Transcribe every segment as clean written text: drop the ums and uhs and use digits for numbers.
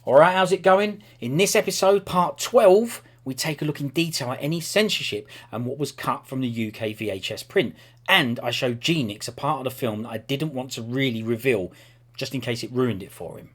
Alright, how's it going? In this episode, part 12, we take a look in detail at any censorship and what was cut from the UK VHS print. And I show G-Nix a part of the film that I didn't want to really reveal, just in case it ruined it for him.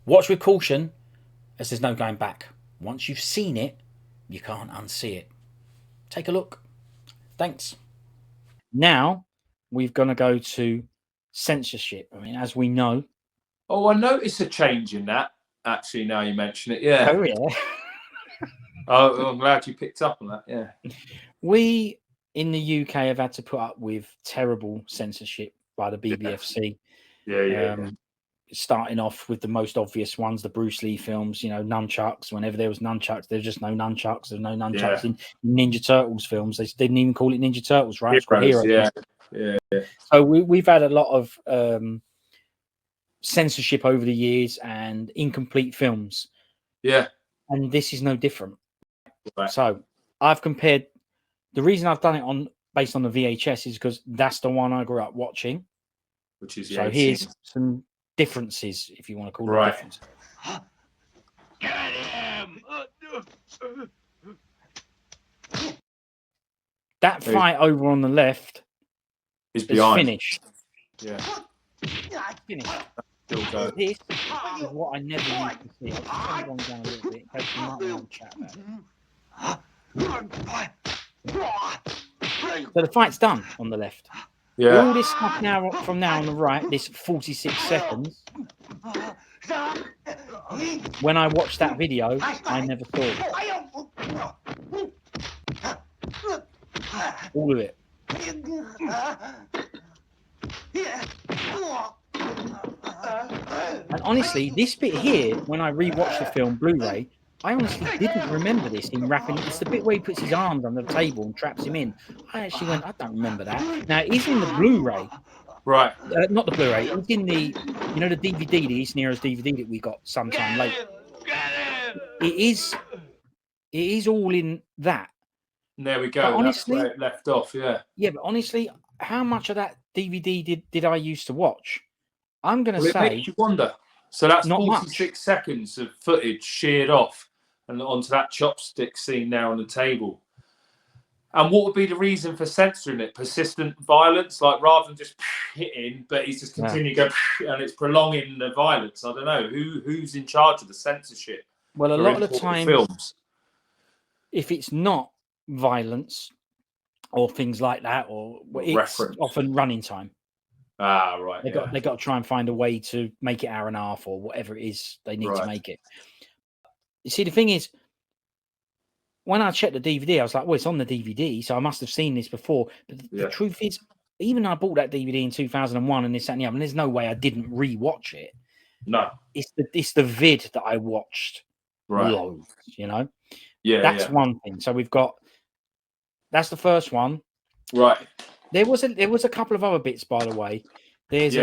Watch with caution, as there's no going back. Once you've seen it, you can't unsee it. Take a look. Thanks. Now, we're going to go to censorship. I mean, as we know... Oh, I noticed a change in that. Actually, now you mention it, yeah. Oh, yeah. Oh, I'm glad you picked up on that, yeah. We, in the UK, have had to put up with terrible censorship by the BBFC. Yeah. Starting off with the most obvious ones, the Bruce Lee films, you know, nunchucks. Whenever there was nunchucks, there's just no nunchucks. There's no nunchucks in Ninja Turtles films. They didn't even call it Ninja Turtles, right? It's called Heroes. Yeah. So we've had a lot of censorship over the years and incomplete films. Yeah. And this is no different. Right. So I've compared. The reason I've done it based on the VHS is because that's the one I grew up watching. Which is so here's some differences, if you want to call them differences. Get him! That fight over on the left is finished. Yeah. Finished. This is what I never used to see. I'll just turn it down a little bit in case you might want to chat about it. So the fight's done on the left. Yeah. All this stuff now from now on the right, this 46 seconds. When I watched that video, I never saw all of it. And honestly, this bit here, when I rewatched the film Blu-ray, I honestly didn't remember this in wrapping. It's the bit where he puts his arms under the table and traps him in. I actually went, I don't remember that. Now, it's in the Blu-ray. Right. Not the Blu-ray. It's in the, you know, the DVD, the Eastern Heroes DVD that we got sometime later. It is all in that. There we go. But honestly, that's where it left off, yeah. Yeah, but honestly, how much of that DVD did I used to watch? I'm going to say... It makes you wonder. So that's not 46 much. seconds of footage sheared off and onto that chopstick scene now on the table. And what would be the reason for censoring it? Persistent violence, like rather than just hitting, but he's just continuing to go and it's prolonging the violence. I don't know. Who's in charge of the censorship? Well, a lot of the time, films, if it's not violence or things like that, or it's often running time. Ah, right. They got to try and find a way to make it hour and a half or whatever it is they need to make it. You see, the thing is, when I checked the DVD, I was like, well, it's on the DVD, so I must have seen this before. But the truth is, even I bought that DVD in 2001 and this and the other, and there's no way I didn't rewatch it. No. It's the vid that I watched loads, you know? Yeah. That's one thing. So that's the first one. Right. There was a couple of other bits, by the way. There's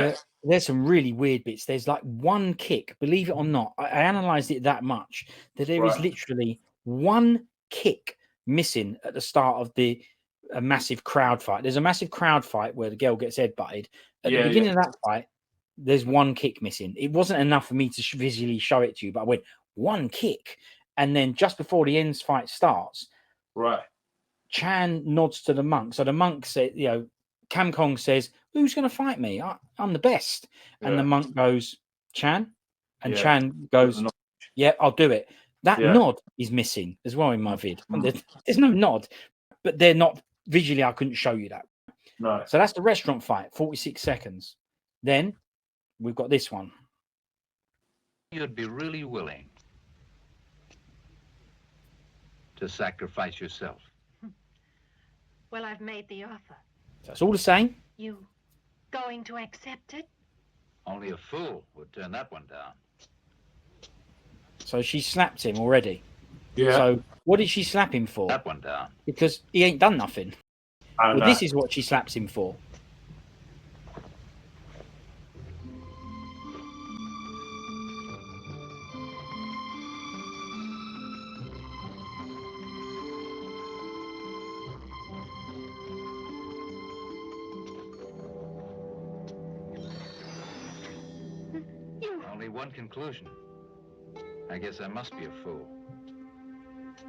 some really weird bits. There's like one kick, believe it or not. I analysed it that much that there is literally one kick missing at the start of a massive crowd fight. There's a massive crowd fight where the girl gets headbutted. At the beginning of that fight, there's one kick missing. It wasn't enough for me to visually show it to you, but I went, one kick. And then just before the end fight starts, Chan nods to the monk. So the monk said, you know, Kam Kong says, who's going to fight me? I'm the best. And the monk goes, Chan? And Chan goes, yeah, I'll do it. That nod is missing as well in my vid. There's no nod, but they're not visually. I couldn't show you that. No. So that's the restaurant fight, 46 seconds. Then we've got this one. You'd be really willing to sacrifice yourself. Well, I've made the offer. So it's all the same. You going to accept it? Only a fool would turn that one down. So she slapped him already. Yeah. So what did she slap him for? That one down. Because he ain't done nothing. Well, this is what she slaps him for. Only one conclusion. I guess I must be a fool.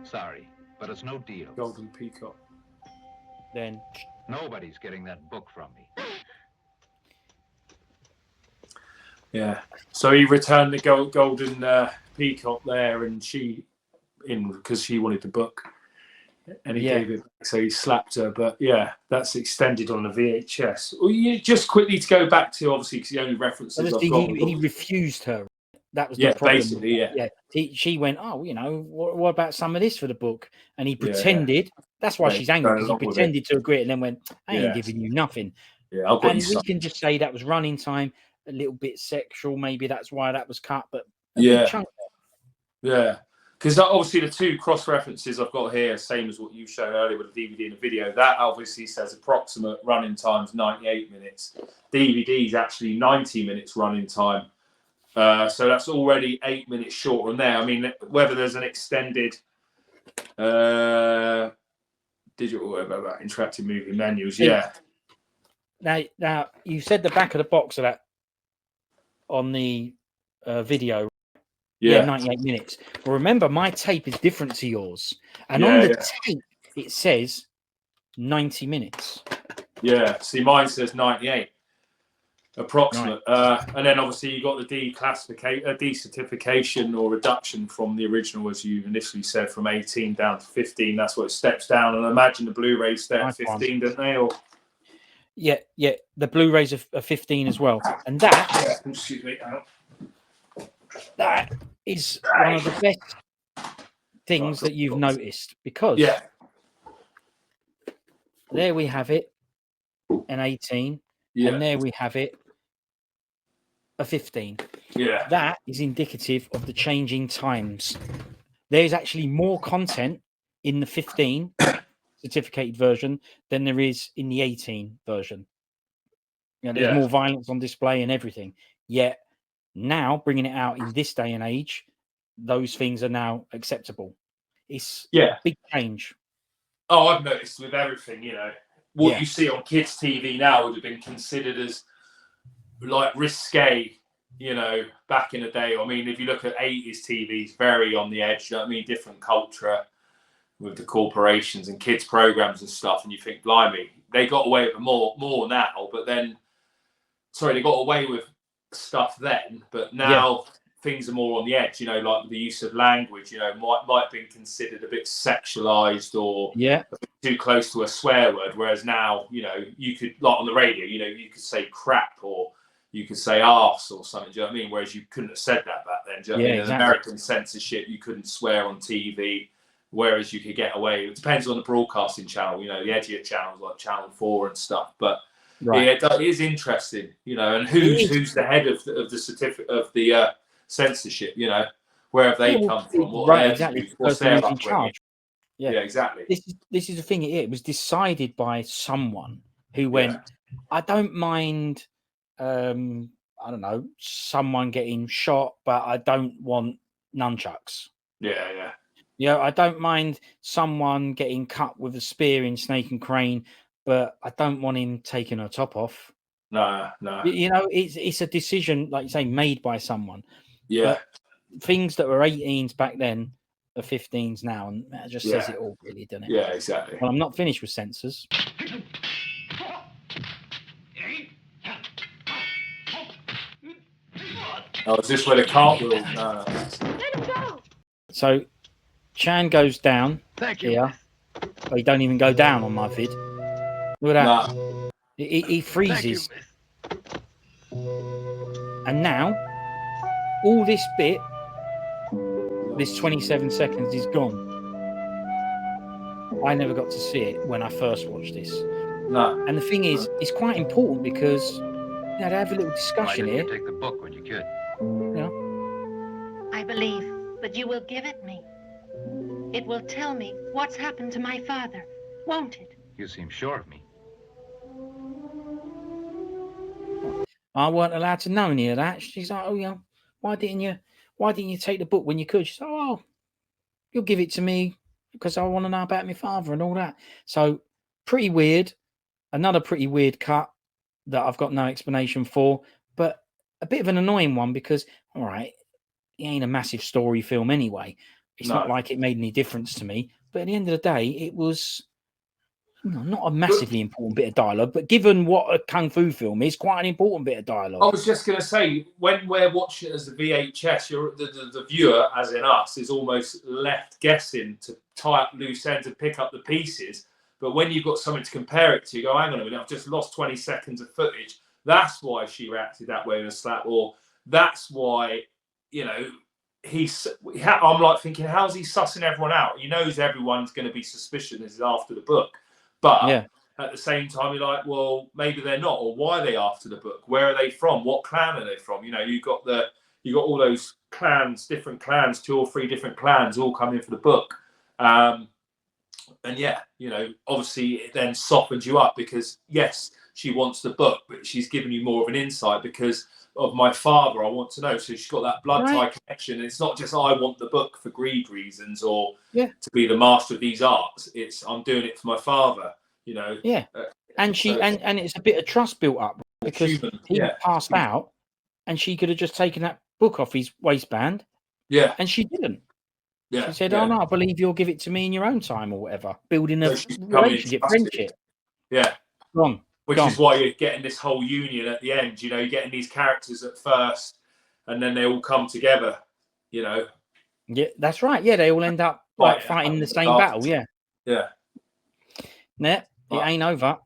Sorry, but it's no deal. Golden Peacock. Then Nobody's getting that book from me. Yeah. So he returned the golden peacock there, and because she wanted the book, and he gave it back, so he slapped her. But yeah, that's extended on the VHS. Well, just quickly to go back to, obviously, because the only references I've got. He refused her. That was the problem. Basically, yeah. She went, oh, what about some of this for the book? And he pretended. That's why she's angry, because he pretended to agree and then went, I ain't giving you nothing. Yeah, I've got and we can just say that was running time, a little bit sexual. Maybe that's why that was cut. But yeah, because obviously the two cross references I've got here, same as what you've shown earlier with the DVD and the video. That obviously says approximate running times 98 minutes. DVD is actually 90 minutes running time. So that's already 8 minutes short on there. I mean, whether there's an extended digital, whatever, interactive movie menus, yeah. Now you said the back of the box of that on the video. Yeah, 98 minutes. Well, remember, my tape is different to yours. And on the tape, it says 90 minutes. Yeah, see, mine says 98. Approximate. Right. And then obviously you got the decertification or reduction from the original, as you initially said, from 18 down to 15. That's what it steps down. And I imagine the Blu-rays stay at 15, don't they? Or yeah, the Blu-rays are 15 as well. And that, excuse me, that is one of the best things that you've noticed, because there we have it, an 18, and there we have it, a 15. Yeah, that is indicative of the changing times. There's actually more content in the 15 certificated version than there is in the 18 version. There's more violence on display and everything. Yet now, bringing it out in this day and age, those things are now acceptable. It's a big change. Oh, I've noticed with everything, what you see on kids' TV now would have been considered as like risque, back in the day. I mean, if you look at 80s TV, it's very on the edge. You know what I mean? Different culture with the corporations and kids' programs and stuff. And you think, blimey, they got away with more now. But then, they got away with stuff then. But now things are more on the edge. Like the use of language. Might have been considered a bit sexualized or a bit too close to a swear word. Whereas now, you could, like on the radio, you could say crap or you could say arse or something, do you know what I mean? Whereas you couldn't have said that back then, do you know what I mean? Exactly. In American censorship, you couldn't swear on TV, whereas you could get away. It depends on the broadcasting channel, the edgier channels like Channel 4 and stuff. But it is interesting, and who's the head of the certificate of the censorship, where have they come from? What exactly. What's their in charge? Yeah, exactly. This is the thing. It was decided by someone who went, I don't mind, I don't know, someone getting shot, but I don't want nunchucks. I don't mind someone getting cut with a spear in Snake and Crane, but I don't want him taking her top off. No. It's a decision, like you say, made by someone. Yeah. But things that were 18s back then are 15s now, and that just says it all, really, doesn't it? Yeah, exactly. Well, I'm not finished with censors. Oh, is this where the cartwheel? No. Let him go. So Chan goes down. Thank you. Here. But he don't even go down on my vid. Look at that. No. He freezes. And now, all this bit, this 27 seconds is gone. I never got to see it when I first watched this. No. And the thing is, it's quite important because they have a little discussion here. You take the book when you could. I believe that you will give it me. It will tell me what's happened to my father, won't it? You seem sure of me. I weren't allowed to know any of that. She's like, oh, why didn't you take the book when you could? She's like, oh, you'll give it to me because I want to know about my father and all that. So pretty weird. Another pretty weird cut that I've got no explanation for, but a bit of an annoying one because, all right, it ain't a massive story film anyway. It's No. not like it made any difference to me. But at the end of the day, it was not a massively important bit of dialogue. But given what a kung fu film is, quite an important bit of dialogue. I was just going to say, when we're watching it as a VHS, the viewer, as in us, is almost left guessing to tie up loose ends and pick up the pieces. But when you've got something to compare it to, you go, hang on a minute, I've just lost 20 seconds of footage. That's why she reacted that way in a slap, or that's why, I'm like thinking, how's he sussing everyone out? He knows everyone's going to be suspicious after the book. But at the same time, you're like, well, maybe they're not, or why are they after the book? Where are they from? What clan are they from? You've got all those clans, different clans, 2 or 3 different clans all coming for the book. And yeah, obviously it then softens you up because yes, she wants the book, but she's giving you more of an insight because of my father. I want to know. So she's got that blood tie connection. And it's not just I want the book for greed reasons or to be the master of these arts. It's I'm doing it for my father. And she and it's a bit of trust built up because he passed out, and she could have just taken that book off his waistband. Yeah, and she didn't. Yeah, she said, "Oh no, I believe you'll give it to me in your own time or whatever." Building a relationship, friendship. Yeah, gone. Which is why you're getting this whole union at the end. You're getting these characters at first, and then they all come together. Yeah, that's right. Yeah, they all end up like fighting the same battle. Yeah. Nah, it ain't over.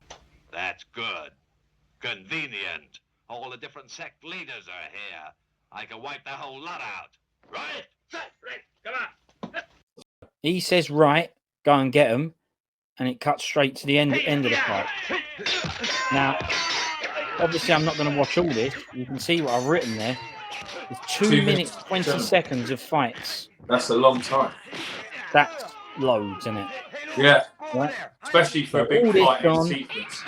That's good. Convenient. All the different sect leaders are here. I can wipe the whole lot out. Right? Right. Come on. He says, right, go and get them. And it cuts straight to the end of the fight. Now, obviously, I'm not going to watch all this. You can see what I've written there. It's 2 minutes, 20 seconds of fights. That's a long time. That's loads, isn't it? Yeah. Right? Especially for a big fighting sequence.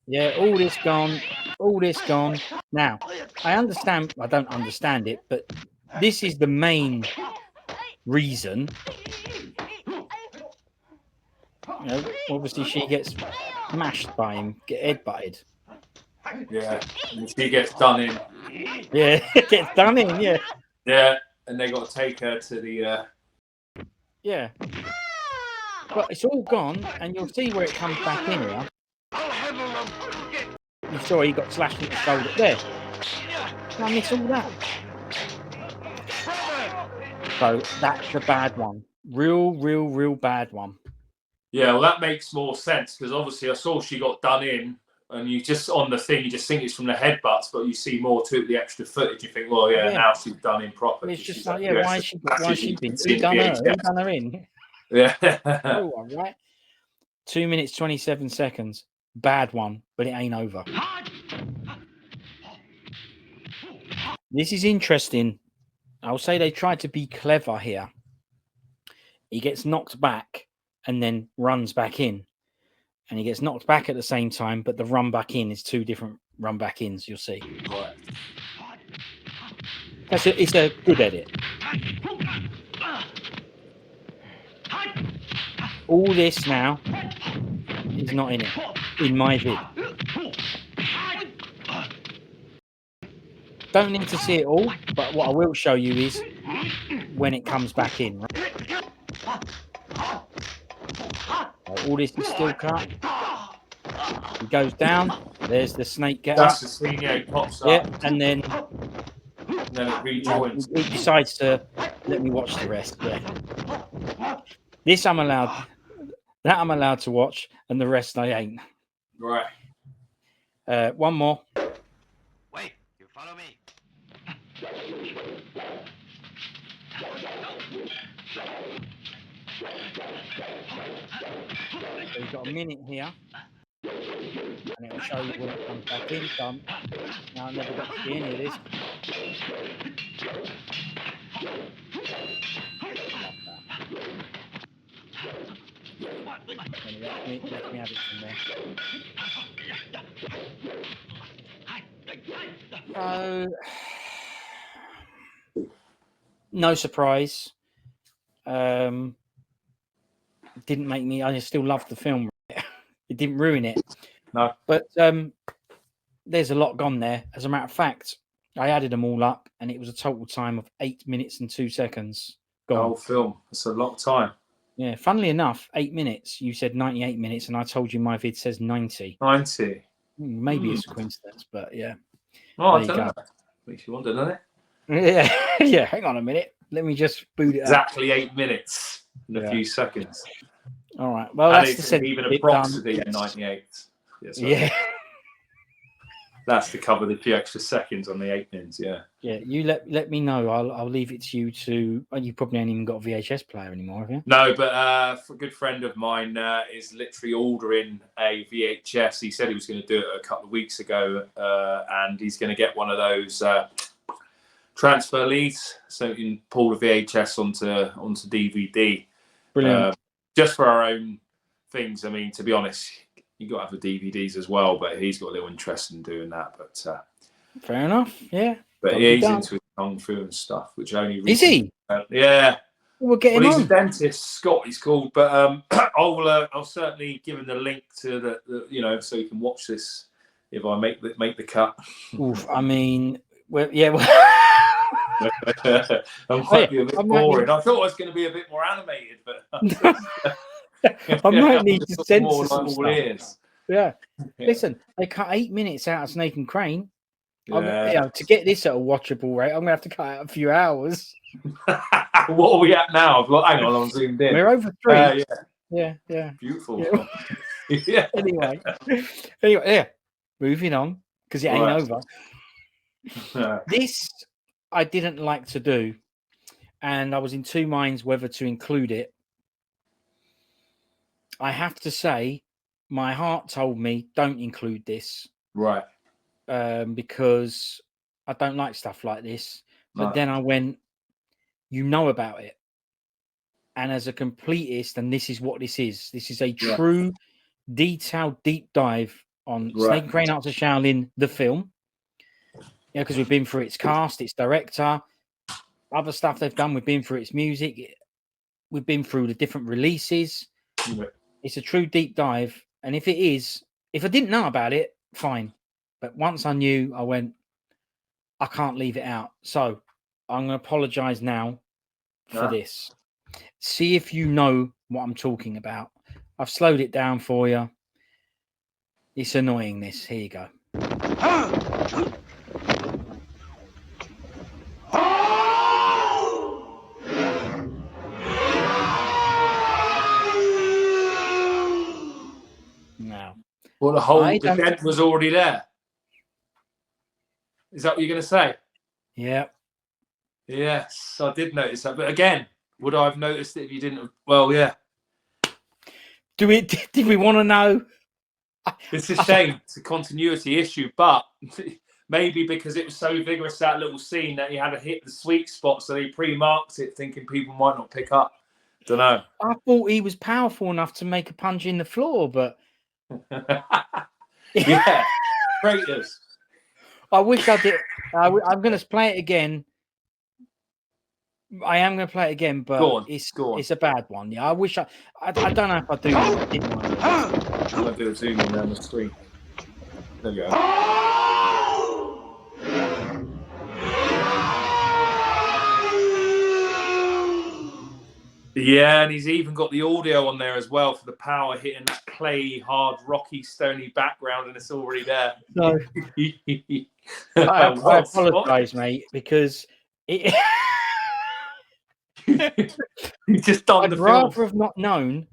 Yeah, all this gone. All this gone. Now, I don't understand it, but this is the main reason. Obviously she gets mashed by him, get headbutted. Yeah, and she gets done in. Yeah, gets done in. Yeah. Yeah, and they got to take her to the. Yeah. But it's all gone, and you'll see where it comes back in here. You saw he got slashed in the shoulder there. I miss all that. So that's a bad one. Real bad one. Yeah, well, that makes more sense because obviously I saw she got done in, and you just on the thing, you just think it's from the headbutts, but you see more to it, the extra footage. You think, well, now she's done in properly. It's just like, why is she been? Who done her in? Yeah. No one, right? 2 minutes, 27 seconds. Bad one, but it ain't over. This is interesting. I'll say they tried to be clever here. He gets knocked back and then runs back in. And he gets knocked back at the same time, but the run back in is 2 different run back ins, you'll see. Right. It's a good edit. All this now is not in it, in my vid. Don't need to see it all, but what I will show you is when it comes back in. Right? All this is still cut. He goes down. There's the snake get That's up. the scene, he pops up. Yeah, and then it rejoins. He decides to let me watch the rest. Yeah. This I'm allowed. That I'm allowed to watch, and the rest I ain't. Right. One more. Wait, you follow me. So you've got a minute here, and it'll show you when it comes back in. So now I never got to see any of this. Let me have it from there. So, no surprise. Didn't make me. I still loved the film. It didn't ruin it. No. But there's a lot gone there. As a matter of fact, I added them all up, and it was a total time of 8 minutes and 2 seconds. The Gone. whole film. It's a long time. Yeah, funnily enough, 8 minutes. You said 98 minutes, and I told you my vid says 90. 90. Maybe it's a coincidence, but yeah. Oh, I There you don't go. know. Makes you wonder, doesn't it? Yeah, yeah. Hang on a minute. Let me just boot it up. Exactly 8 minutes and a few seconds. All right. Well, And that's the it's even approximately 98. Yeah. That's to cover the few extra seconds on the 8 minutes. Yeah. Yeah. You let me know. I'll leave it to you to. Oh, you probably ain't even got a VHS player anymore, have you? No, but a good friend of mine is literally ordering a VHS. He said he was going to do it a couple of weeks ago, and he's going to get one of those transfer leads, so you can pull the VHS onto DVD. Brilliant. Just for our own things. I mean, to be honest, you got to have the DVDs as well, but he's got a little interest in doing that. But fair enough. Yeah. But he's into kung fu and stuff, which only is he? Yeah. We'll get him he's on. a dentist, Scott. He's called. But I'll certainly give him the link to the so you can watch this if I make the cut. Oof, I mean, yeah. I might be a bit boring. I thought I was going to be a bit more animated, but I might need to censor some all stuff. ears. Yeah. Listen, they cut 8 minutes out of Snake and Crane. Yeah. To get this at a watchable rate, I'm gonna have to cut out a few hours. What are we at now? Hang on, I'm zoomed in. We're over 3. Yeah. Yeah. Beautiful. Yeah. Yeah. Anyway, yeah. Moving on because it ain't over. This I didn't like to do, and I was in two minds whether to include it. I have to say, my heart told me don't include this. Right. Because I don't like stuff like this. But No. then I went, you know about it. And as a completist, and this is what this is. This is a true, detailed, deep dive on Snake and Crane Arts of Shaolin, the film. Yeah, because we've been through its cast, its director, other stuff they've done. We've been through its music. We've been through the different releases. Right. It's a true deep dive. And if I didn't know about it, fine. But once I knew, I went, I can't leave it out. So I'm going to apologize now for this. See if you know what I'm talking about. I've slowed it down for you. It's annoying, this. Here you go. Now. Well, the dent was already there. Is that what you're going to say? Yeah. Yes, I did notice that. But again, would I have noticed it if you didn't? Well, yeah. Did we want to know? It's a shame. It's a continuity issue, but maybe because it was so vigorous, that little scene, that he had to hit the sweet spot, so he pre-marked it, thinking people might not pick up. Don't know. I thought he was powerful enough to make a punch in the floor, but yeah, traitors. I wish I did. I'm going to play it again. I am going to play it again, but it's a bad one. Yeah, I wish I don't know if I do. I'm going to do a zoom in around the screen. There we go. Yeah, and he's even got the audio on there as well for the power hitting that clay, hard, rocky, stony background, and it's already there. No. I apologise, mate, because it. He's just done I'd rather have not known.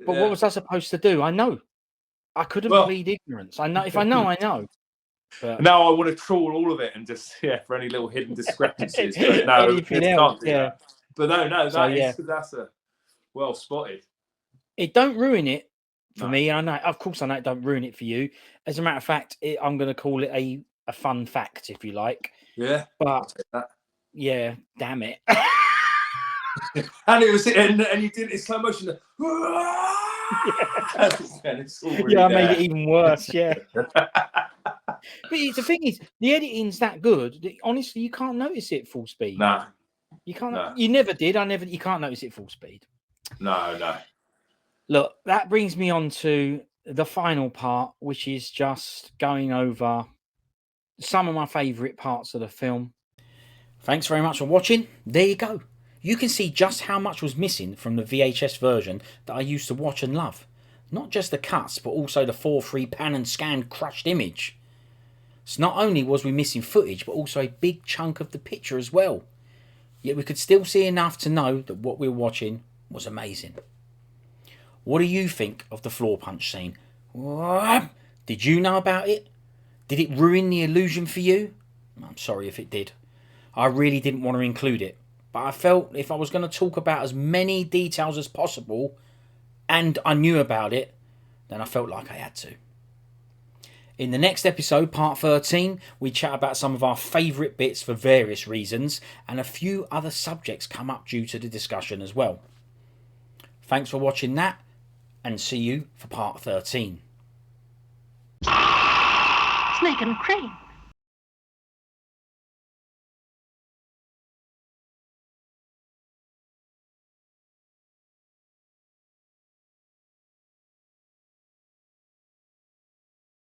But what was I supposed to do? I know. I couldn't plead ignorance. I know. If I know, I know. But now I want to trawl all of it and just for any little hidden discrepancies. But no, anything else, that. But no, that's a well spotted. It don't ruin it for me. I know, of course, I know it don't ruin it for you. As a matter of fact, I'm going to call it a fun fact, if you like. Yeah, but yeah, damn it. And it was, and you did it in slow motion. I made it even worse. Yeah. But the thing is, the editing's that good that honestly you can't notice it full speed. No. You can't. No. You never did. You can't notice it full speed. No. Look, that brings me on to the final part, which is just going over some of my favourite parts of the film. Thanks very much for watching. There you go. You can see just how much was missing from the VHS version that I used to watch and love. Not just the cuts, but also the 4:3 pan and scan crushed image. So not only was we missing footage, but also a big chunk of the picture as well. Yet we could still see enough to know that what we were watching was amazing. What do you think of the floor punch scene? Did you know about it? Did it ruin the illusion for you? I'm sorry if it did. I really didn't want to include it, but I felt if I was going to talk about as many details as possible, and I knew about it, then I felt like I had to. In the next episode, part 13, we chat about some of our favourite bits for various reasons, and a few other subjects come up due to the discussion as well. Thanks for watching that, and see you for part 13. Snake and Crane.